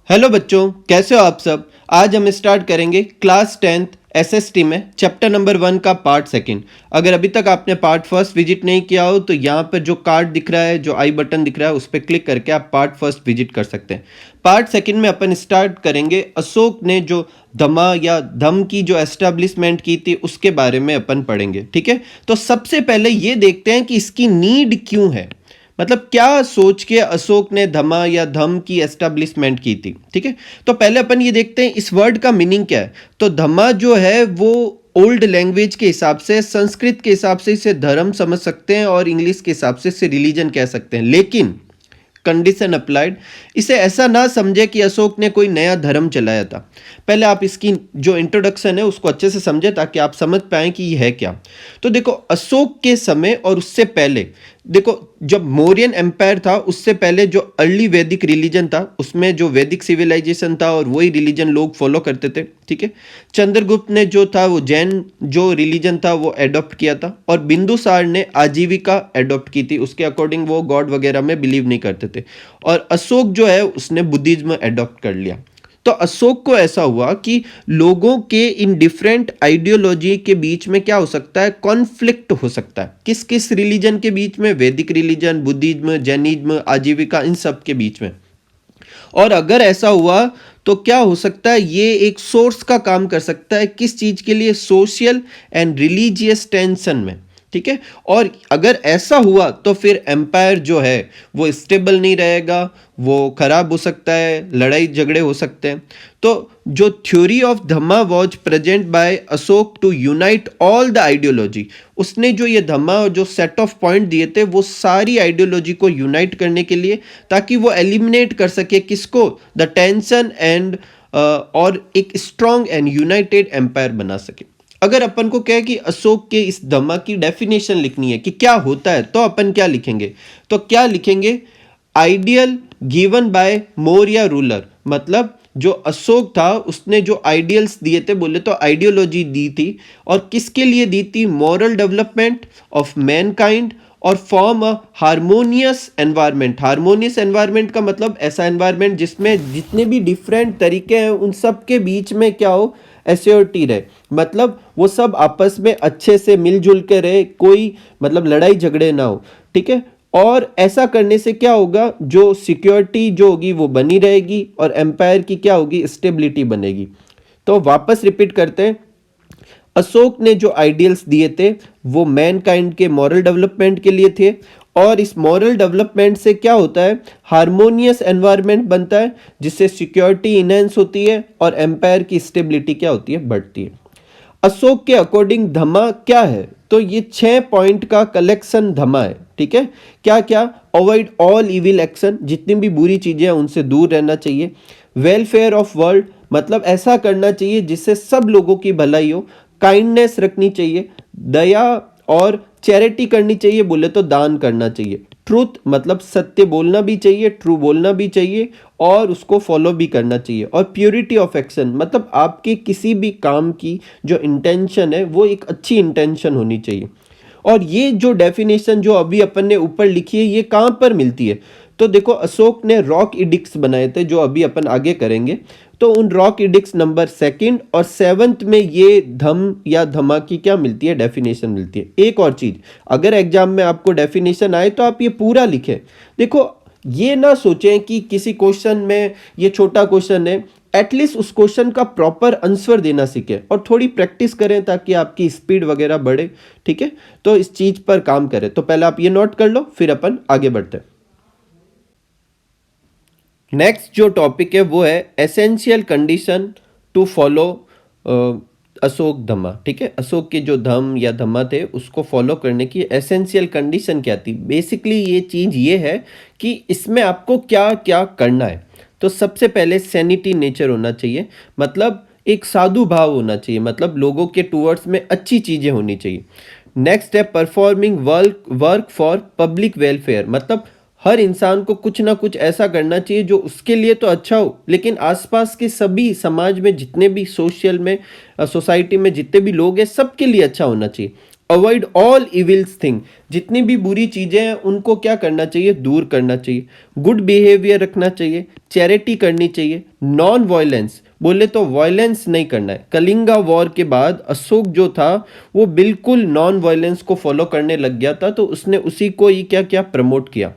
Hello बच्चों, कैसे हो आप सब। आज हम स्टार्ट करेंगे क्लास 10th एसएसटी में चैप्टर नंबर 1 का पार्ट सेकंड। अगर अभी तक आपने पार्ट फर्स्ट विजिट नहीं किया हो तो यहाँ पर जो कार्ड दिख रहा है, जो आई बटन दिख रहा है, उस पर क्लिक करके आप पार्ट फर्स्ट विजिट कर सकते हैं। पार्ट सेकंड में अपन स्टार्ट करेंगे अशोक ने जो धमा या धम की जो एस्टेब्लिशमेंट की थी उसके बारे में अपन पढ़ेंगे। ठीक है, तो सबसे पहले ये देखते हैं कि इसकी नीड क्यों है, मतलब क्या सोच के अशोक ने धमा या धम की एस्टेब्लिशमेंट की थी। ठीक है, तो पहले अपन ये देखते हैं इस वर्ड का मीनिंग क्या है। तो धमा जो है वो ओल्ड लैंग्वेज के हिसाब से, संस्कृत के हिसाब से इसे धर्म समझ सकते हैं और इंग्लिश के हिसाब से इसे रिलीजन कह सकते हैं, लेकिन कंडीशन अप्लाइड। इसे ऐसा ना समझे कि अशोक ने कोई नया धर्म चलाया था। पहले आप इसकी जो इंट्रोडक्शन है उसको अच्छे से समझे ताकि आप समझ पाएं कि ये है क्या। तो देखो, अशोक के समय और उससे पहले, देखो जब मौर्यन एम्पायर था उससे पहले जो अर्ली वैदिक रिलीजन था उसमें जो वैदिक सिविलाइजेशन था और वही रिलीजन लोग फॉलो करते थे। ठीक है, चंद्रगुप्त ने जो था वो जैन जो रिलीजन था वो एडॉप्ट किया था, और बिंदुसार ने आजीविका एडॉप्ट की थी। उसके अकॉर्डिंग वो गॉड वगैरह में बिलीव नहीं करते थे। और अशोक जो है उसने बुद्धिज्म एडॉप्ट कर लिया। तो अशोक को ऐसा हुआ कि लोगों के इन डिफरेंट आइडियोलॉजी के बीच में क्या हो सकता है, कॉन्फ्लिक्ट हो सकता है। किस किस रिलीजन के बीच में, वैदिक रिलीजन, बुद्धिज्म, जैनिज्म, आजीविका, इन सब के बीच में। और अगर ऐसा हुआ तो क्या हो सकता है, ये एक सोर्स का काम कर सकता है। किस चीज के लिए, सोशल एंड रिलीजियस टेंशन में। ठीक है, और अगर ऐसा हुआ तो फिर एम्पायर जो है वो स्टेबल नहीं रहेगा, वो खराब हो सकता है, लड़ाई झगड़े हो सकते हैं। तो जो theory of Dhamma was present by Ashoka to unite all the ideology, उसने जो ये धम्मा और जो सेट ऑफ पॉइंट दिए थे वो सारी आइडियोलॉजी को यूनाइट करने के लिए, ताकि वो एलिमिनेट कर सके किसको, द टेंशन एंड और एक स्ट्रॉन्ग एंड यूनाइटेड एम्पायर बना सके। अगर अपन को कहे कि अशोक के इस धम्मा की डेफिनेशन लिखनी है कि क्या होता है, तो अपन क्या लिखेंगे, तो क्या लिखेंगे, ideal given by Maurya ruler. मतलब जो अशोक था उसने जो आइडियल्स दिए थे, बोले तो आइडियोलॉजी दी थी, और किसके लिए दी थी, मॉरल डेवलपमेंट ऑफ मैनकाइंड और form a harmonious environment. Harmonious environment का मतलब ऐसा एनवायरनमेंट जिसमें जितने भी डिफरेंट तरीके हैं उन सब के बीच में क्या हो, एश्योरिटी रहे। मतलब वो सब आपस में अच्छे से मिलजुल के रहे, कोई मतलब लड़ाई झगड़े ना हो। ठीक है, और ऐसा करने से क्या होगा, जो सिक्योरिटी जो होगी वो बनी रहेगी और एम्पायर की क्या होगी, स्टेबिलिटी बनेगी। तो वापस रिपीट करते हैं, अशोक ने जो आइडियल्स दिए थे वो मैनकाइंड के मॉरल डेवलपमेंट के लिए थे, और इस मॉरल डेवलपमेंट से क्या होता है, हारमोनियस एनवायरनमेंट बनता है जिससे सिक्योरिटी इनहेंस होती है और एम्पायर की स्टेबिलिटी क्या होती है, बढ़ती है। अशोक के अकॉर्डिंग धमा क्या है, तो ये 6 पॉइंट का कलेक्शन धमा है। ठीक है, क्या क्या, अवॉइड ऑल इविल एक्शन, जितनी भी बुरी चीजें हैं उनसे दूर रहना चाहिए। वेलफेयर ऑफ वर्ल्ड, मतलब ऐसा करना चाहिए जिससे सब लोगों की भलाई हो। काइंडनेस रखनी चाहिए, दया और चैरिटी करनी चाहिए, बोले तो दान करना चाहिए। ट्रूथ, मतलब सत्य बोलना भी चाहिए, ट्रू बोलना भी चाहिए और उसको फॉलो भी करना चाहिए। और प्योरिटी ऑफ एक्शन, मतलब आपके किसी भी काम की जो इंटेंशन है वो एक अच्छी इंटेंशन होनी चाहिए। और ये जो डेफिनेशन जो अभी अपन ने ऊपर लिखी है ये कहाँ पर मिलती है, तो देखो अशोक ने रॉक इडिक्ट्स बनाए थे जो अभी अपन आगे करेंगे। तो उन रॉक इडिक्ट्स नंबर 2 और 7 में ये धम या धमा की क्या मिलती है, डेफिनेशन मिलती है। एक और चीज, अगर एग्जाम में आपको डेफिनेशन आए तो आप ये पूरा लिखें। देखो, ये ना सोचें कि किसी क्वेश्चन में ये छोटा क्वेश्चन है, एटलीस्ट उस क्वेश्चन का प्रॉपर आंसर देना सीखें और थोड़ी प्रैक्टिस करें ताकि आपकी स्पीड वगैरह बढ़े। ठीक है, तो इस चीज पर काम करें। तो पहले आप ये नोट कर लो, फिर अपन आगे बढ़ते हैं। नेक्स्ट जो टॉपिक है वो है essential condition to follow Ashok Dhamma. ठीक है, अशोक के जो धम या धम्मा थे उसको फॉलो करने की एसेंशियल कंडीशन क्या थी। बेसिकली ये चीज ये है कि इसमें आपको क्या क्या करना है। तो सबसे पहले सैनिटी नेचर होना चाहिए, मतलब एक साधु भाव होना चाहिए, मतलब लोगों के टूवर्ड्स में अच्छी चीजें होनी चाहिए। नेक्स्ट है performing work for public welfare, मतलब हर इंसान को कुछ ना कुछ ऐसा करना चाहिए जो उसके लिए तो अच्छा हो लेकिन आसपास के सभी समाज में जितने भी सोशल में सोसाइटी में जितने भी लोग हैं सबके लिए अच्छा होना चाहिए। अवॉइड ऑल इविल्स थिंग, जितनी भी बुरी चीज़ें हैं उनको क्या करना चाहिए, दूर करना चाहिए। गुड बिहेवियर रखना चाहिए, चैरिटी करनी चाहिए, नॉन वायलेंस, बोले तो वायलेंस नहीं करना है। कलिंगा वॉर के बाद अशोक जो था वो बिल्कुल नॉन वायलेंस को फॉलो करने लग गया था, तो उसने उसी को ही क्या क्या प्रमोट किया।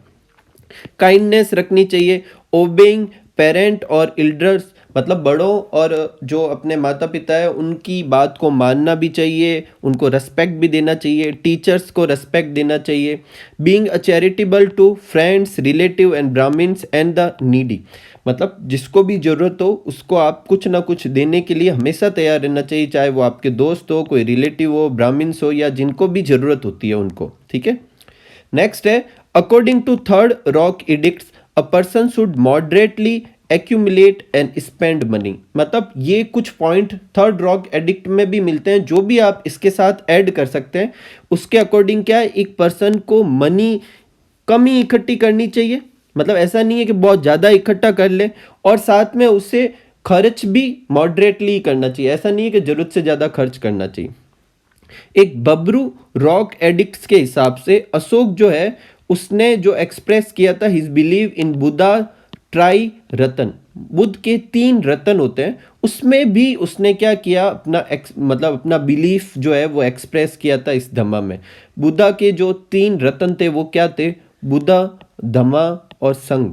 काइंडनेस रखनी चाहिए, ओबेइंग पेरेंट और एल्डर्स, मतलब बड़ों और जो अपने माता पिता है उनकी बात को मानना भी चाहिए, उनको रेस्पेक्ट भी देना चाहिए, टीचर्स को रेस्पेक्ट देना चाहिए। Being a charitable to friends relative and Brahmans and the needy, मतलब जिसको भी ज़रूरत हो उसको आप कुछ ना कुछ देने के लिए हमेशा तैयार रहना चाहिए, चाहे वो आपके दोस्त हो, कोई रिलेटिव हो, ब्राह्मण्स हो, या जिनको भी ज़रूरत होती है उनको, ठीक है। नेक्स्ट है, according to third rock edicts a person should moderately accumulate and spend money, मतलब ये कुछ पॉइंट थर्ड रॉक एडिक्ट में भी मिलते हैं, जो भी आप इसके साथ ऐड कर सकते हैं उसके अकॉर्डिंग क्या है, एक पर्सन को मनी कम ही इकट्ठी करनी चाहिए, मतलब ऐसा नहीं है कि बहुत ज़्यादा इकट्ठा कर ले, और साथ में उसे खर्च भी मॉडरेटली करना चाहिए, ऐसा नहीं है कि ज़रूरत से ज़्यादा खर्च करना चाहिए। एक बबरू रॉक एडिक्ट्स के हिसाब से अशोक जो है उसने जो एक्सप्रेस किया था his believe in Buddha Triratna, Buddha के 3 रतन होते हैं, उसमें भी उसने क्या किया, अपना मतलब अपना बिलीफ जो है वो एक्सप्रेस किया था इस धम्मा में। बुद्धा के जो 3 रतन थे वो क्या थे, बुद्धा, धम्मा और संघ,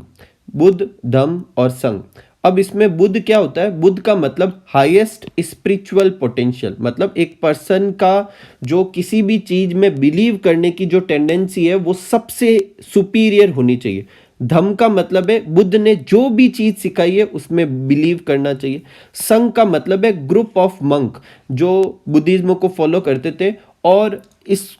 बुद्ध, धम्म और संघ। अब इसमें बुद्ध क्या होता है, बुद्ध का मतलब हाईएस्ट स्पिरिचुअल पोटेंशियल, मतलब एक पर्सन का जो किसी भी चीज में बिलीव करने की जो टेंडेंसी है वो सबसे सुपीरियर होनी चाहिए। धम्म का मतलब है बुद्ध ने जो भी चीज सिखाई है उसमें बिलीव करना चाहिए। संघ का मतलब है ग्रुप ऑफ मंक जो बुद्धिज्म को फॉलो करते थे, और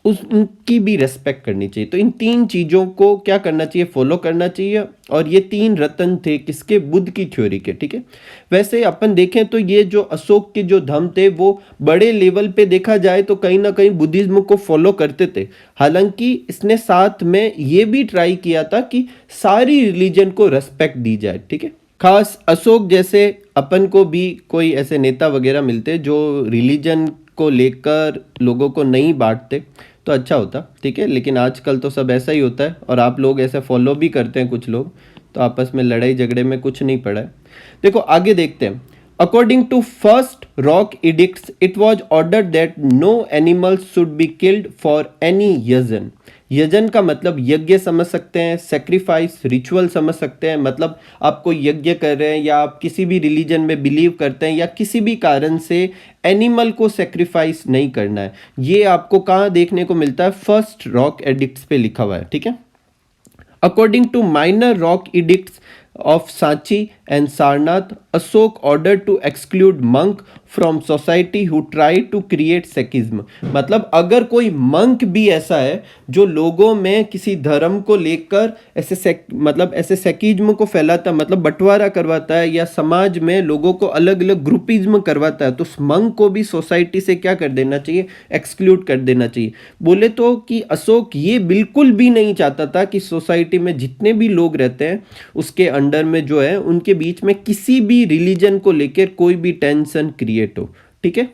उनकी भी रेस्पेक्ट करनी चाहिए। तो इन 3 चीज़ों को क्या करना चाहिए, फॉलो करना चाहिए, और ये 3 रत्न थे किसके, बुद्ध की थ्योरी के, ठीक है। वैसे अपन देखें तो ये जो अशोक के जो धम्म थे वो बड़े लेवल पे देखा जाए तो कहीं ना कहीं बुद्धिज्म को फॉलो करते थे, हालांकि इसने साथ में ये भी ट्राई किया था कि सारी रिलीजन को रेस्पेक्ट दी जाए, ठीक है। खास अशोक जैसे अपन को भी कोई ऐसे नेता वगैरह मिलते जो रिलीजन को लेकर लोगों को नहीं बांटते तो अच्छा होता, ठीक है। लेकिन आजकल तो सब ऐसा ही होता है, और आप लोग ऐसे फॉलो भी करते हैं कुछ लोग, तो आपस में लड़ाई झगड़े में कुछ नहीं पड़ा है। देखो आगे देखते हैं। According to first rock edicts it was ordered that no animals should be killed for any यजन। यजन का मतलब यज्ञ समझ सकते हैं, सेक्रीफाइस रिचुअल समझ सकते हैं, मतलब आप कोई यज्ञ कर रहे हैं या आप किसी भी रिलीजन में बिलीव करते हैं या किसी भी कारण से एनिमल को सेक्रीफाइस नहीं करना है। ये आपको कहाँ देखने को मिलता है, फर्स्ट रॉक एडिक्ट्स पे लिखा हुआ है, ठीक है। According to minor rock edicts of Sanchi and Sarnath, Ashok ordered to exclude monk from society who try to create sechism। मतलब अगर कोई मंक भी ऐसा है जो लोगों में किसी धर्म को लेकर ऐसे मतलब ऐसे सेकिज्म को फैलाता, मतलब बंटवारा करवाता है या समाज में लोगों को अलग अलग ग्रुपिज्म करवाता है, तो उस मंक को भी सोसाइटी से क्या कर देना चाहिए, एक्सक्लूड कर देना चाहिए। बोले तो कि अशोक ये बिल्कुल भी नहीं चाहता था कि सोसाइटी में जितने भी लोग रहते हैं उसके अंडर में जो है उनके बीच में किसी भी रिलीजन को लेकर कोई भी टेंशन क्रिएट हो, ठीक है।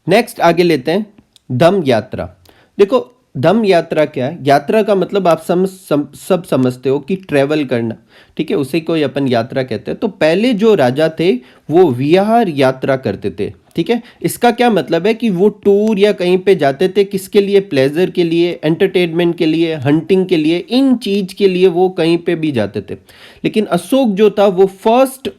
नेक्स्ट आगे लेते हैं धम्म यात्रा। देखो धम्म यात्रा क्या है, यात्रा का मतलब आप सब समझते हो कि ट्रेवल करना, ठीक है, उसे कोई अपन यात्रा कहते हैं। तो पहले जो राजा थे वो विहार यात्रा करते थे, ठीक है। इसका क्या मतलब है कि वो टूर या कहीं पे जाते थे, किसके लिए, प्लेजर के लिए, एंटरटेनमेंट के लिए, हंटिंग के लिए, इन चीज के लिए वो कहीं पे भी जाते थे। लेकिन अशोक जो था वो फर्स्ट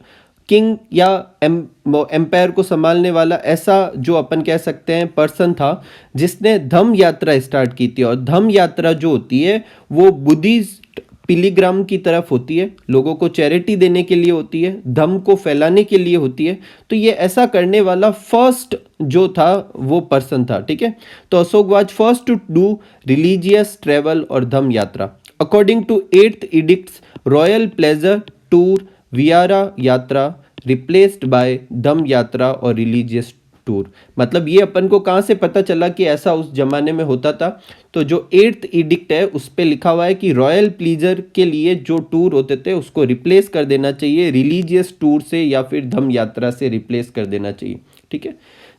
किंग या एम्पायर को संभालने वाला ऐसा जो अपन कह सकते हैं पर्सन था जिसने धम्म यात्रा स्टार्ट की थी। और धम्म यात्रा जो होती है वो बुद्धिस्ट पिलीग्राम की तरफ होती है, लोगों को चैरिटी देने के लिए होती है, धम्म को फैलाने के लिए होती है। तो ये ऐसा करने वाला फर्स्ट जो था वो पर्सन था, ठीक है। तो Ashok was first to do religious travel और धम्म यात्रा। According to 8th edicts royal pleasure tour विहारा यात्रा रिप्लेस्ड बाय धम्म यात्रा और रिलीजियस टूर। मतलब ये अपन को कहाँ से पता चला कि ऐसा उस जमाने में होता था, तो जो 8th एडिक्ट है उस पे लिखा हुआ है कि रॉयल प्लीजर के लिए जो टूर होते थे उसको रिप्लेस कर देना चाहिए रिलीजियस टूर से या फिर धम्म यात्रा से रिप्लेस कर देना चाहिए, ठीक है।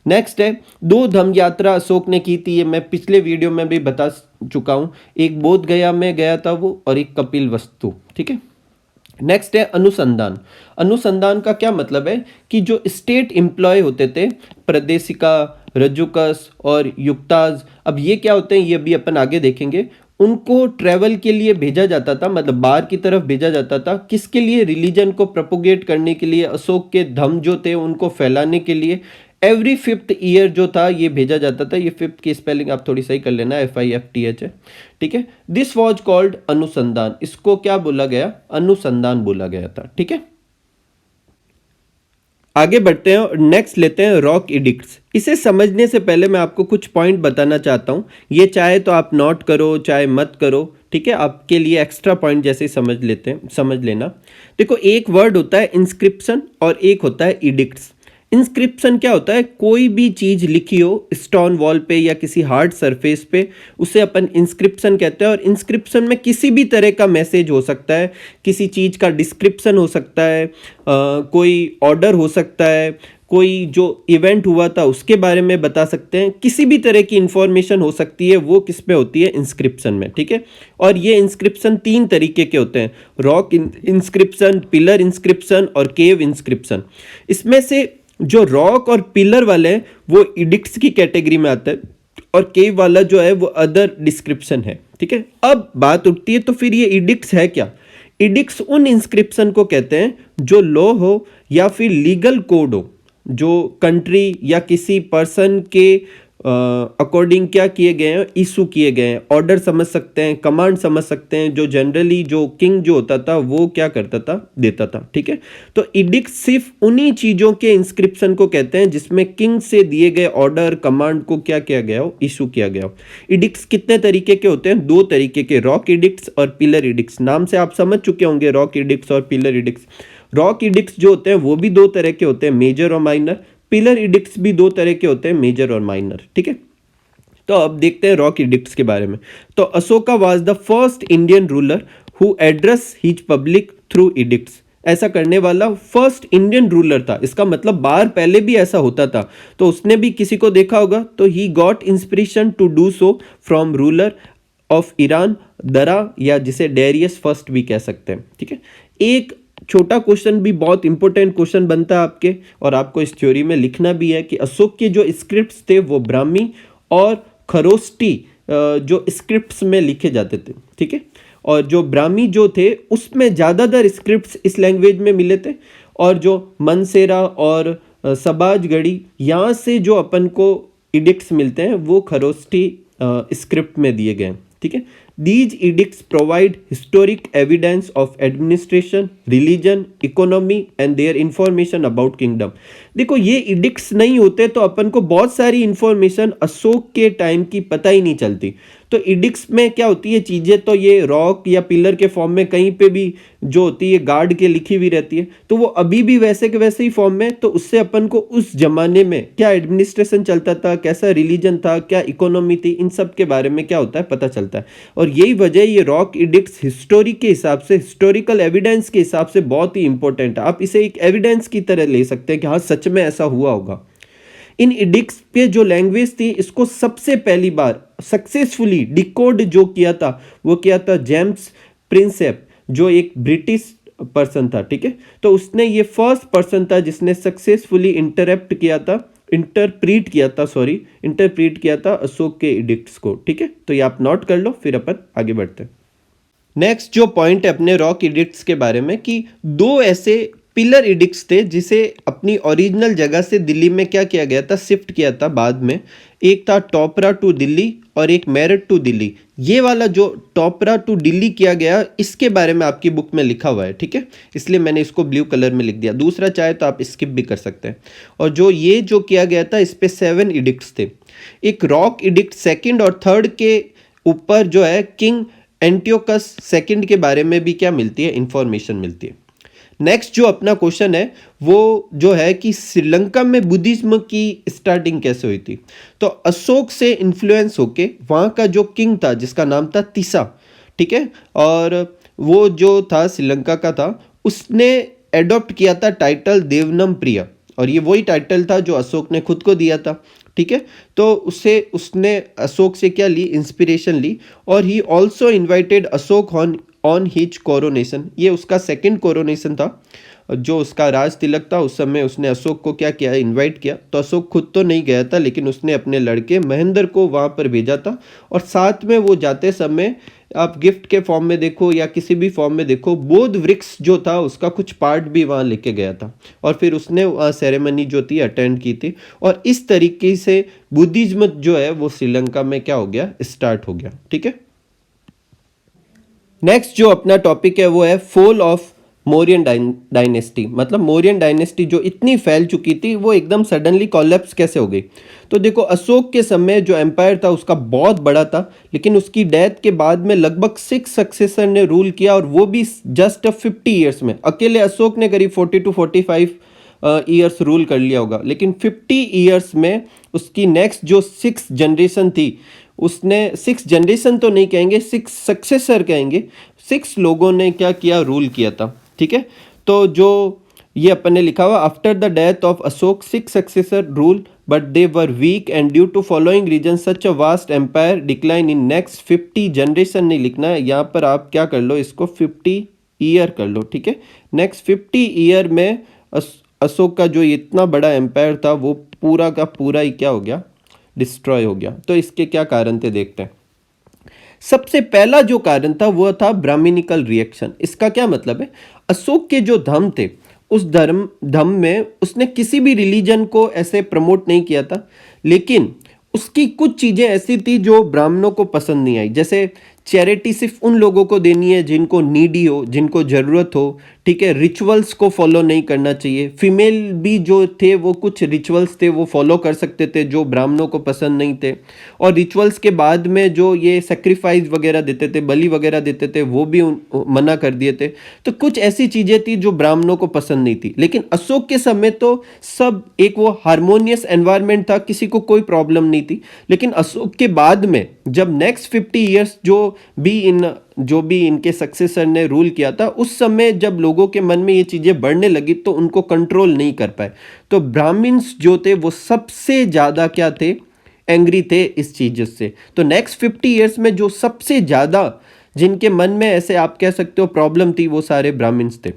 नेक्स्ट है, दो धम्म यात्रा अशोक ने की थी, ये मैं पिछले वीडियो में भी बता चुका हूँ। एक बोध गया में गया था वो, और एक कपिल वस्तु, ठीक है। नेक्स्ट है अनुसंधान। अनुसंधान का क्या मतलब है कि जो स्टेट एम्प्लॉय होते थे, प्रदेशिका, रजुकस और युक्ताज, अब ये क्या होते हैं ये भी अपन आगे देखेंगे। उनको ट्रैवल के लिए भेजा जाता था, मतलब बाहर की तरफ भेजा जाता था, किसके लिए? रिलीजन को प्रोपोगेट करने के लिए, अशोक के धम्म जो थे उनको फैलाने के लिए। एवरी 5th ईयर जो था ये भेजा जाता था। ये 5th की स्पेलिंग आप थोड़ी सही कर लेना, FIFTH है, ठीक है। दिस वॉज कॉल्ड अनुसंधान, इसको क्या बोला गया? अनुसंधान बोला गया था, ठीक है। आगे बढ़ते हैं और नेक्स्ट लेते हैं रॉक एडिक्ट्स। इसे समझने से पहले मैं आपको कुछ पॉइंट बताना चाहता हूँ। ये चाहे तो आप नोट करो चाहे मत करो, ठीक है, आपके लिए एक्स्ट्रा पॉइंट जैसे समझ लेना। देखो, एक वर्ड होता है इंस्क्रिप्शन और एक होता है एडिक्ट्स। इंस्क्रिप्शन क्या होता है? कोई भी चीज लिखी हो स्टोन वॉल पे या किसी हार्ड सरफेस पे, उसे अपन इंस्क्रिप्शन कहते हैं। और इंस्क्रिप्शन में किसी भी तरह का मैसेज हो सकता है, किसी चीज का डिस्क्रिप्शन हो सकता है, कोई ऑर्डर हो सकता है, कोई जो इवेंट हुआ था उसके बारे में बता सकते हैं, किसी भी तरह की इंफॉर्मेशन हो सकती है, वो किस पे होती है? इंस्क्रिप्शन में, ठीक है। और ये इंस्क्रिप्शन 3 तरीके के होते हैं, रॉक इंस्क्रिप्शन, पिलर इंस्क्रिप्शन और केव इंस्क्रिप्शन। इसमें से जो रॉक और पिलर वाले हैं वो एडिक्ट्स की कैटेगरी में आता है, और केव वाला जो है वो अदर डिस्क्रिप्शन है, ठीक है। अब बात उठती है, तो फिर ये एडिक्ट्स है क्या? एडिक्ट्स उन इंस्क्रिप्शन को कहते हैं जो लॉ हो या फिर लीगल कोड हो, जो कंट्री या किसी पर्सन के अकॉर्डिंग क्या किए गए हैं? इशू किए गए हैं। ऑर्डर समझ सकते हैं, कमांड समझ सकते हैं, जो जनरली जो किंग जो होता था वो क्या करता था? देता था, ठीक है। तो एडिक्ट सिर्फ उन्हीं चीजों के इंस्क्रिप्शन को कहते हैं जिसमें किंग से दिए गए ऑर्डर, कमांड को क्या किया गया हो? इशू किया गया हो। एडिक्ट्स कितने तरीके के होते हैं? 2 तरीके के, रॉक एडिक्ट्स और पिलर एडिक्ट्स। नाम से आप समझ चुके होंगे रॉक एडिक्ट्स और पिलर एडिक्ट्स। रॉक एडिक्ट्स जो होते हैं वो भी 2 तरह के होते हैं, मेजर और माइनर। पिलर एडिक्ट्स भी 2 तरह के होते हैं, मेजर और माइनर, ठीक है। तो अब देखते हैं रॉक एडिक्ट्स के बारे में। तो Ashoka was the first Indian ruler who address his public through addicts. ऐसा करने वाला फर्स्ट इंडियन रूलर था। इसका मतलब बाहर पहले भी ऐसा होता था, तो उसने भी किसी को देखा होगा, तो he got inspiration to do so from ruler of Iran, Dara, या जिसे डेरियस फर्स्ट भी कह सकते हैं, ठीक है। एक छोटा क्वेश्चन भी बहुत इंपॉर्टेंट क्वेश्चन बनता है आपके, और आपको इस थ्योरी में लिखना भी है कि अशोक के जो स्क्रिप्ट्स थे वो ब्राह्मी और खरोष्टी जो स्क्रिप्ट्स में लिखे जाते थे, ठीक है। और जो ब्राह्मी जो थे उसमें ज़्यादातर स्क्रिप्ट्स इस लैंग्वेज में मिले थे, और जो मनसेरा और सबाजगढ़ी, यहाँ से जो अपन को एडिक्ट्स मिलते हैं वो खरोष्टी स्क्रिप्ट में दिए गए हैं, ठीक है। These edicts provide historic evidence of administration, religion, economy and their information about kingdom. देखो, ये edicts नहीं होते तो अपन को बहुत सारी इंफॉर्मेशन अशोक के टाइम की पता ही नहीं चलती। तो edicts में क्या होती है चीज़ें, तो ये रॉक या पिलर के फॉर्म में कहीं पे भी जो होती है गार्ड के लिखी हुई रहती है, तो वो अभी भी वैसे के वैसे ही फॉर्म में। तो उससे अपन को उस जमाने में क्या एडमिनिस्ट्रेशन चलता था, कैसा रिलीजन था, क्या इकोनॉमी थी, इन सब के बारे में क्या होता है? पता चलता है। और यही वजह, ये रॉक एडिक्ट्स हिस्टोरी के हिसाब से, हिस्टोरिकल एविडेंस के हिसाब से बहुत ही इंपॉर्टेंट है। आप इसे एक एविडेंस की तरह ले सकते हैं कि हाँ सच में ऐसा हुआ होगा। इन एडिक्ट्स पे जो लैंग्वेज थी, इसको सबसे पहली बार सक्सेसफुली डिकोड जो किया था वो किया था जेम्स प्रिंसेप, जो एक ब्रिटिश पर्सन था, ठीक है। तो उसने, ये फर्स्ट पर्सन था जिसने सक्सेसफुली इंटरप्रेट किया था अशोक के एडिक्ट्स को, ठीक है। तो ये आप नोट कर लो, फिर अपन आगे बढ़ते हैं। नेक्स्ट जो पॉइंट है अपने रॉक एडिक्ट्स के बारे में, कि 2 ऐसे पिलर एडिक्ट्स थे जिसे अपनी ओरिजिनल जगह से दिल्ली में क्या किया गया था? शिफ्ट किया था बाद में। एक था टोपरा टू दिल्ली और एक मेरठ टू दिल्ली। ये वाला जो टोपरा टू दिल्ली किया गया, इसके बारे में आपकी बुक में लिखा हुआ है, ठीक है, इसलिए मैंने इसको ब्लू कलर में लिख दिया। दूसरा चाहे तो आप स्किप भी कर सकते हैं। और जो किया गया था, इस पे 7 एडिक्ट्स थे। एक रॉक एडिक्ट 2nd और 3rd के ऊपर जो है किंग एंटियोकस 2nd के बारे में भी क्या मिलती है? इंफॉर्मेशन मिलती है। नेक्स्ट जो अपना क्वेश्चन है वो जो है कि श्रीलंका में बुद्धिज्म की स्टार्टिंग कैसे हुई थी? तो अशोक से इन्फ्लुएंस होके वहाँ का जो किंग था जिसका नाम था तिसा, ठीक है, और वो जो था श्रीलंका का था, उसने एडॉप्ट किया था टाइटल देवनम प्रिय। और ये वही टाइटल था जो अशोक ने खुद को दिया था। ठीक है, तो उसने अशोक से क्या ली, इंस्पिरेशन ली। और he also invited Ashok on his coronation, ये उसका सेकंड कोरोनेशन था। जो उसका राज तिलक था उस समय उसने अशोक को क्या किया, इनवाइट किया। तो अशोक खुद तो नहीं गया था, लेकिन उसने अपने लड़के महेंद्र को वहाँ पर भेजा था। और साथ में वो जाते समय, आप गिफ्ट के फॉर्म में देखो या किसी भी फॉर्म में देखो, बोध वृक्ष जो था उसका कुछ पार्ट भी वहाँ लेके गया था। और फिर उसने वहाँ सेरेमनी जो थी अटेंड की थी। और इस तरीके से बुद्धिज्म जो है वो श्रीलंका में क्या हो गया, स्टार्ट हो गया। ठीक है, नेक्स्ट जो अपना टॉपिक है वो है फॉल ऑफ मौर्यन डायनेस्टी। मतलब मौर्यन डायनेस्टी जो इतनी फैल चुकी थी वो एकदम सडनली कोलैप्स कैसे हो गई। तो देखो, अशोक के समय जो एम्पायर था उसका बहुत बड़ा था, लेकिन उसकी डेथ के बाद में लगभग 6 सक्सेसर ने रूल किया, और वो भी जस्ट 50 ईयर्स में। अकेले अशोक ने करीब 40 to 45 ईयर्स रूल कर लिया होगा, लेकिन 50 ईयर्स में उसकी नेक्स्ट जो 6 जनरेशन थी, उसने 6 जनरेशन तो नहीं कहेंगे, 6 सक्सेसर कहेंगे, 6 लोगों ने क्या किया, रूल किया था। ठीक है, तो जो ये अपन ने लिखा हुआ, after the death of Ashoka 6 successor rule but they were weak and due to following reason such a vast empire decline in next 50 generation नहीं लिखना है यहाँ पर, आप क्या कर लो, इसको 50 ईयर कर लो। ठीक है, नेक्स्ट 50 ईयर में अशोक का जो इतना बड़ा एम्पायर था वो पूरा का पूरा ही क्या हो गया, डिस्ट्रॉय हो गया। तो इसके क्या कारण थे देखते हैं। सबसे पहला जो कारण था वो था ब्राह्मणिकल रिएक्शन। इसका क्या मतलब है, अशोक के जो धर्म थे उस धर्म में उसने किसी भी रिलीजन को ऐसे प्रमोट नहीं किया था, लेकिन उसकी कुछ चीज़ें ऐसी थी जो ब्राह्मणों को पसंद नहीं आई। जैसे चैरिटी सिर्फ उन लोगों को देनी है जिनको नीडी हो, जिनको ज़रूरत हो। ठीक है, रिचुअल्स को फॉलो नहीं करना चाहिए। फीमेल भी जो थे वो कुछ रिचुअल्स थे वो फॉलो कर सकते थे जो ब्राह्मणों को पसंद नहीं थे। और रिचुअल्स के बाद में जो ये सेक्रीफाइस वगैरह देते थे, बलि वगैरह देते थे, वो भी मना कर दिए थे। तो कुछ ऐसी चीज़ें थी जो ब्राह्मणों को पसंद नहीं थी। लेकिन अशोक के समय तो सब एक वो हारमोनियस एनवायरनमेंट था, किसी को कोई प्रॉब्लम नहीं थी। लेकिन अशोक के बाद में जब नेक्स्ट 50 ईयर्स जो भी इनके सक्सेसर ने रूल किया था, उस समय जब लोगों के मन में ये चीज़ें बढ़ने लगी तो उनको कंट्रोल नहीं कर पाए। तो ब्राह्मण्स जो थे वो सबसे ज़्यादा क्या थे, एंग्री थे इस चीज़ से। तो नेक्स्ट 50 ईयर्स में जो सबसे ज़्यादा जिनके मन में ऐसे आप कह सकते हो प्रॉब्लम थी, वो सारे ब्राह्मण्स थे।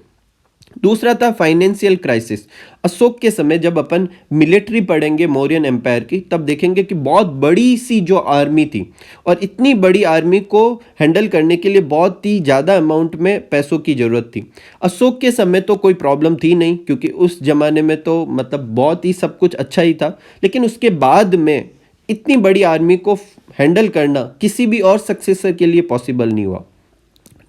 दूसरा था फाइनेंशियल क्राइसिस। अशोक के समय जब अपन मिलिट्री पढ़ेंगे मौर्यन एम्पायर की, तब देखेंगे कि बहुत बड़ी सी जो आर्मी थी, और इतनी बड़ी आर्मी को हैंडल करने के लिए बहुत ही ज़्यादा अमाउंट में पैसों की ज़रूरत थी। अशोक के समय तो कोई प्रॉब्लम थी नहीं, क्योंकि उस ज़माने में तो मतलब बहुत ही सब कुछ अच्छा ही था। लेकिन उसके बाद में इतनी बड़ी आर्मी को हैंडल करना किसी भी और सक्सेसर के लिए पॉसिबल नहीं हुआ।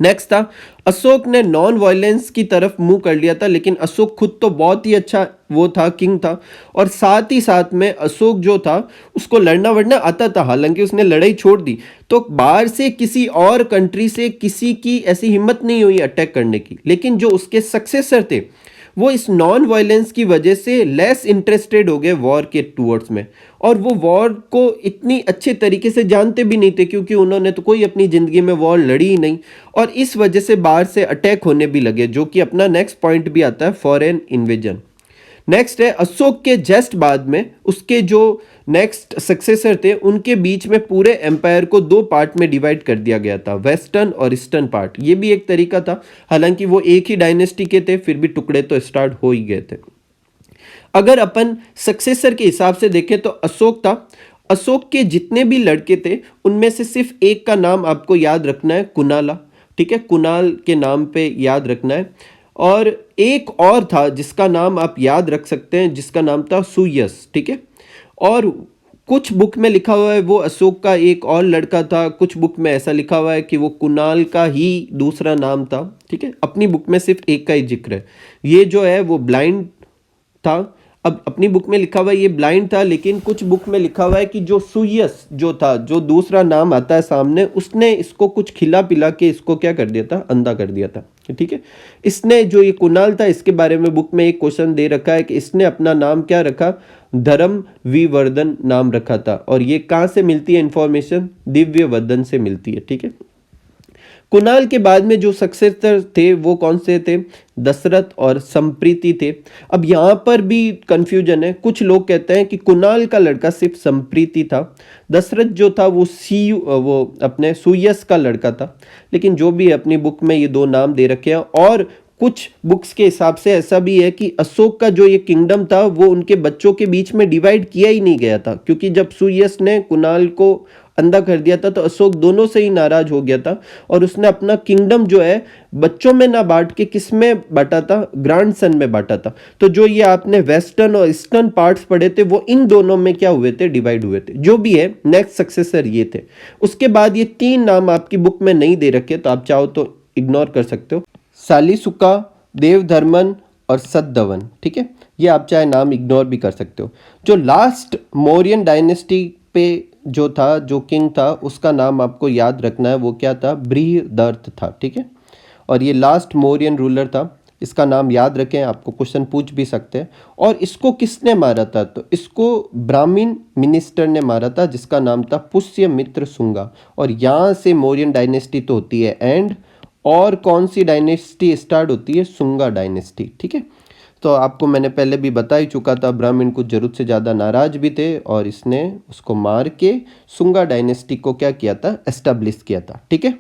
नेक्स्ट था, अशोक ने नॉन वायलेंस की तरफ मुंह कर लिया था। लेकिन अशोक खुद तो बहुत ही अच्छा वो था, किंग था, और साथ ही साथ में अशोक जो था उसको लड़ना वड़ना आता था। हालांकि उसने लड़ाई छोड़ दी, तो बाहर से किसी और कंट्री से किसी की ऐसी हिम्मत नहीं हुई अटैक करने की। लेकिन जो उसके सक्सेसर थे वो इस नॉन वायलेंस की वजह से लेस इंटरेस्टेड हो गए वॉर के टूवर्ड्स में, और वो वॉर को इतनी अच्छे तरीके से जानते भी नहीं थे, क्योंकि उन्होंने तो कोई अपनी ज़िंदगी में वॉर लड़ी ही नहीं। और इस वजह से बाहर से अटैक होने भी लगे, जो कि अपना नेक्स्ट पॉइंट भी आता है, फॉरेन इन्वेजन। नेक्स्ट है, अशोक के जस्ट बाद में उसके जो नेक्स्ट सक्सेसर थे उनके बीच में पूरे एम्पायर को 2 पार्ट में डिवाइड कर दिया गया था, वेस्टर्न और ईस्टर्न पार्ट। ये भी एक तरीका था, हालांकि वो एक ही डायनेस्टी के थे, फिर भी टुकड़े तो स्टार्ट हो ही गए थे। अगर अपन सक्सेसर के हिसाब से देखें तो अशोक था। अशोक के जितने भी लड़के थे उनमें से सिर्फ एक का नाम आपको याद रखना है, कुनाला। ठीक है, कुनाल के नाम पे याद रखना है। और एक और था जिसका नाम आप याद रख सकते हैं, जिसका नाम था सुयस। ठीक है, और कुछ बुक में लिखा हुआ है वो अशोक का एक और लड़का था, कुछ बुक में ऐसा लिखा हुआ है कि वो कुनाल का ही दूसरा नाम था। ठीक है, अपनी बुक में सिर्फ एक का ही जिक्र है। ये जो है वो ब्लाइंड था। अब अपनी बुक में लिखा हुआ है ये ब्लाइंड था, लेकिन कुछ बुक में लिखा हुआ है कि जो सुयस जो था, जो दूसरा नाम आता है सामने, उसने इसको कुछ खिला पिला के इसको क्या कर दिया था, अंधा कर दिया था। ठीक है, इसने जो ये कुणाल था इसके बारे में बुक में एक क्वेश्चन दे रखा है कि इसने अपना नाम क्या रखा, धर्म विवर्धन नाम रखा था। और ये कहाँ से मिलती है इंफॉर्मेशन, दिव्य वर्धन से मिलती है। ठीक है, कुणाल के बाद में जो सक्सेसर थे वो कौन से थे? दशरथ और संप्रीति थे। अब यहाँ पर भी कंफ्यूजन है, कुछ लोग कहते हैं कि कुणाल का लड़का सिर्फ संप्रीति था, दशरथ जो था वो अपने सुयस का लड़का था। लेकिन जो भी है, अपनी बुक में ये दो नाम दे रखे हैं। और कुछ बुक्स के हिसाब से ऐसा भी है कि अशोक का जो ये किंगडम था वो उनके बच्चों के बीच में डिवाइड किया ही नहीं गया था, क्योंकि जब सुयस ने कुणाल को अंधा कर दिया था तो अशोक दोनों से ही नाराज हो गया था और उसने अपना किंगडम जो है बच्चों में ना बांट के किस में बांटा था? ग्रैंडसन में बांटा था। तो जो ये आपने वेस्टर्न और ईस्टर्न पार्ट्स पढ़े थे वो इन दोनों में क्या हुए थे? डिवाइड हुए थे। जो भी है, नेक्स्ट सक्सेसर ये थे। उसके बाद ये तीन नाम आपकी बुक में नहीं दे रखे, तो आप चाहो तो इग्नोर कर सकते हो, सालिसुका, देवधर्मन और सतधवन। ठीक है, ये आप चाहे नाम इग्नोर भी कर सकते हो। जो लास्ट मौर्यन डायनेस्टी पे जो था, जो किंग था, उसका नाम आपको याद रखना है, वो क्या था? बृहदर्थ था। ठीक है, और ये लास्ट मौर्यन रूलर था, इसका नाम याद रखें, आपको क्वेश्चन पूछ भी सकते हैं। और इसको किसने मारा था? तो इसको ब्राह्मीण मिनिस्टर ने मारा था, जिसका नाम था पुष्यमित्र शुंगा। और यहाँ से मौर्यन डायनेस्टी तो होती है एंड, और कौन सी डायनेस्टी स्टार्ट होती है? शुंगा डायनेस्टी। ठीक है, तो आपको मैंने पहले भी बता ही चुका था, ब्राह्मण कुछ जरूरत से ज़्यादा नाराज भी थे और इसने उसको मार के शुंगा डायनेस्टी को क्या किया था? एस्टेब्लिश किया था। ठीक है,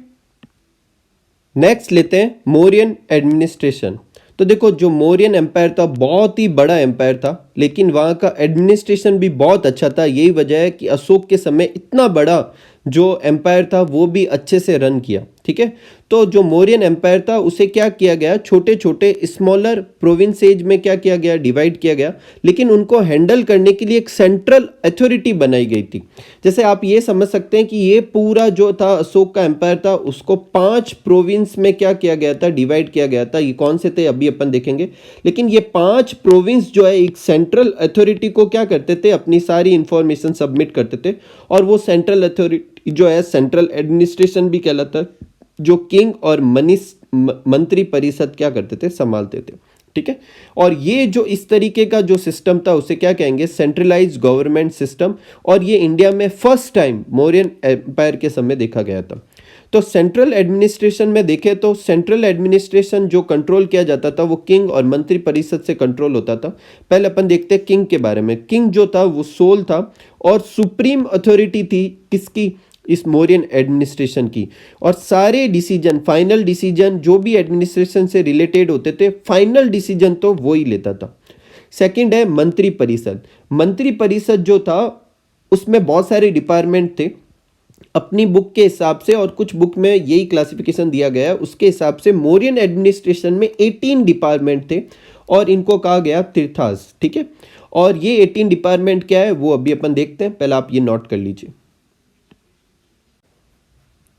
नेक्स्ट लेते हैं मौर्यन एडमिनिस्ट्रेशन। तो देखो, जो मौर्यन एम्पायर था बहुत ही बड़ा एम्पायर था, लेकिन वहाँ का एडमिनिस्ट्रेशन भी बहुत अच्छा था। यही वजह है कि अशोक के समय इतना बड़ा जो एम्पायर था वो भी अच्छे से रन किया। ठीक है, तो जो मौर्यन एम्पायर था उसे क्या किया गया? छोटे छोटे स्मॉलर प्रोविंसेज में क्या किया गया? डिवाइड किया गया। लेकिन उनको हैंडल करने के लिए एक सेंट्रल अथॉरिटी बनाई गई थी। जैसे आप ये समझ सकते हैं कि ये पूरा जो था अशोक का एम्पायर था, उसको 5 प्रोविंस में क्या किया गया था? डिवाइड किया गया था। ये कौन से थे अभी अपन देखेंगे। लेकिन ये 5 प्रोविंस जो है एक सेंट्रल अथॉरिटी को क्या करते थे? अपनी सारी इंफॉर्मेशन सबमिट करते थे। और वो सेंट्रल अथॉरिटी जो है सेंट्रल एडमिनिस्ट्रेशन भी कहलाता है, जो किंग और मंत्री परिषद क्या करते थे? संभालते थे। ठीक है, और ये जो इस तरीके का जो सिस्टम था उसे क्या कहेंगे? Centralised government system. और ये इंडिया में फर्स्ट टाइम मौर्यन एम्पायर के समय देखा गया था। तो सेंट्रल एडमिनिस्ट्रेशन में देखें तो सेंट्रल एडमिनिस्ट्रेशन जो कंट्रोल किया जाता था वो किंग और मंत्री परिषद से कंट्रोल होता था। पहले अपन देखते हैं किंग के बारे में। किंग जो था वो सोल था और सुप्रीम अथॉरिटी थी किसकी? इस मौर्यन एडमिनिस्ट्रेशन की। और सारे डिसीजन, फाइनल डिसीजन जो भी एडमिनिस्ट्रेशन से रिलेटेड होते थे, फाइनल डिसीजन तो वो ही लेता था। सेकंड है मंत्री परिषद। मंत्री परिषद जो था उसमें बहुत सारे डिपार्टमेंट थे अपनी बुक के हिसाब से, और कुछ बुक में यही क्लासिफिकेशन दिया गया है उसके हिसाब से। मौर्यन एडमिनिस्ट्रेशन में 18 डिपार्टमेंट थे और इनको कहा गया तीर्थास। ठीक है, और ये 18 डिपार्टमेंट क्या है वो अभी अपन देखते हैं, पहले आप ये नोट कर लीजिए।